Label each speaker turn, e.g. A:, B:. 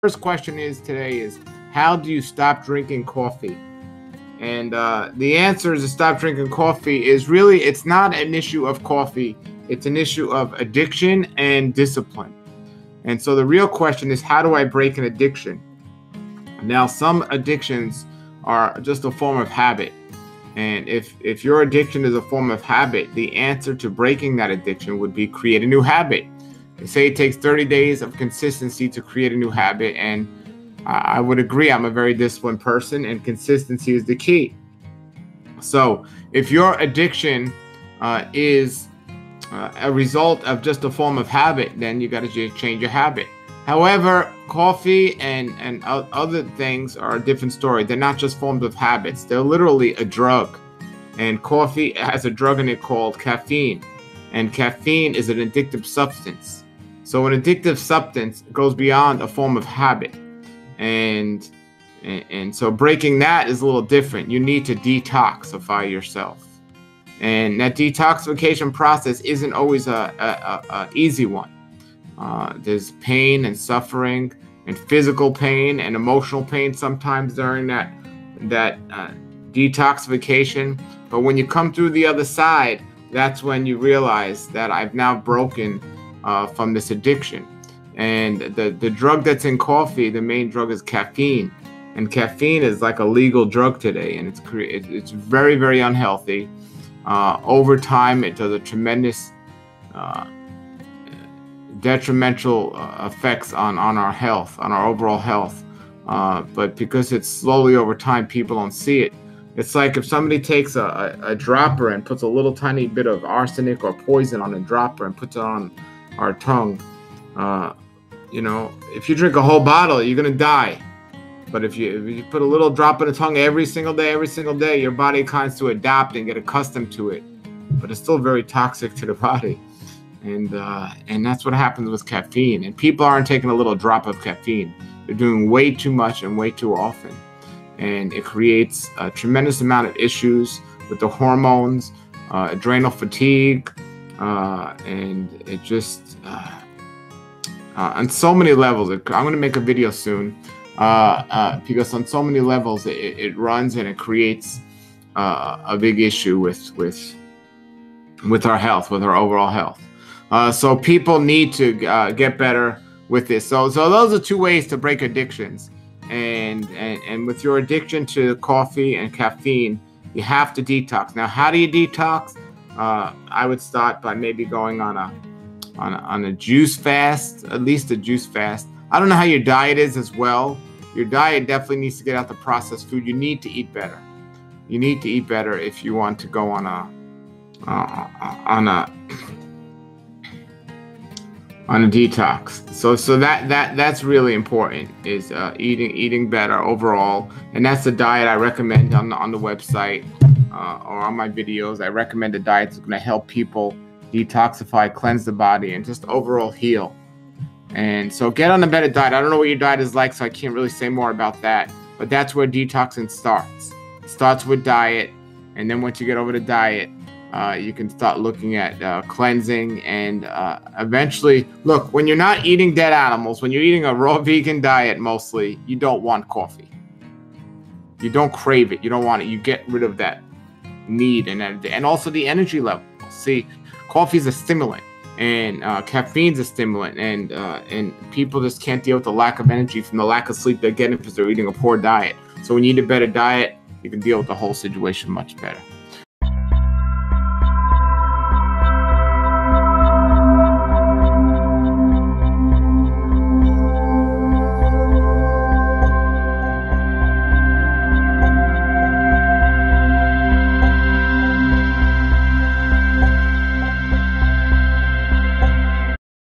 A: first question is today is, how do you stop drinking coffee? And the answer is to stop drinking coffee is really, it's not an issue of coffee. It's an issue of addiction and discipline. And so the real question is, how do I break an addiction? Now, some addictions are just a form of habit. And if your addiction is a form of habit, the answer to breaking that addiction would be create a new habit. They say it takes 30 days of consistency to create a new habit. And I would agree. I'm a very disciplined person, and consistency is the key. So if your addiction is a result of just a form of habit, then you got to change your habit. However, coffee and other things are a different story. They're not just forms of habits. They're literally a drug. And coffee has a drug in it called caffeine. And caffeine is an addictive substance. So an addictive substance goes beyond a form of habit. And so breaking that is a little different. You need to detoxify yourself. And that detoxification process isn't always a easy one. There's pain and suffering and physical pain and emotional pain sometimes during that detoxification. But when you come through the other side, that's when you realize that I've now broken from this addiction. And the drug that's in coffee, the main drug is caffeine. And caffeine is like a legal drug today, and it's very, very unhealthy. Over time, it does a tremendous detrimental effects on our health, on our overall health. But because it's slowly over time, people don't see it. It's like if somebody takes a dropper and puts a little tiny bit of arsenic or poison on a dropper and puts it on our tongue. If you drink a whole bottle, you're going to die. But if you put a little drop in the tongue every single day, your body kinds to adapt and get accustomed to it. But it's still very toxic to the body. And that's what happens with caffeine. And people aren't taking a little drop of caffeine. They're doing way too much and way too often. And it creates a tremendous amount of issues with the hormones, adrenal fatigue, and it just, on so many levels, I'm going to make a video soon, because on so many levels it runs and it creates a big issue with our health, with our overall health. So people need to get better with this. So those are two ways to break addictions. And with your addiction to coffee and caffeine, you have to detox. Now, how do you detox? I would start by maybe going on a juice fast, at least a juice fast. I don't know how your diet is as well. Your diet definitely needs to get out the processed food. You need to eat better. You need to eat better if you want to go on a detox. So that's really important, is eating better overall. And that's the diet I recommend on the website or on my videos. I recommend a diet that's going to help people detoxify, cleanse the body, and just overall heal. And so get on a better diet. I don't know what your diet is like, so I can't really say more about that. But that's where detoxing starts. It starts with diet. And then once you get over the diet, you can start looking at cleansing, and eventually, look, when you're not eating dead animals, when you're eating a raw vegan diet mostly, you don't want coffee. You don't crave it. You don't want it. You get rid of that need and also the energy level. See, coffee is a stimulant, and caffeine's a stimulant, and people just can't deal with the lack of energy from the lack of sleep they're getting because they're eating a poor diet. So when you eat a better diet, you can deal with the whole situation much better.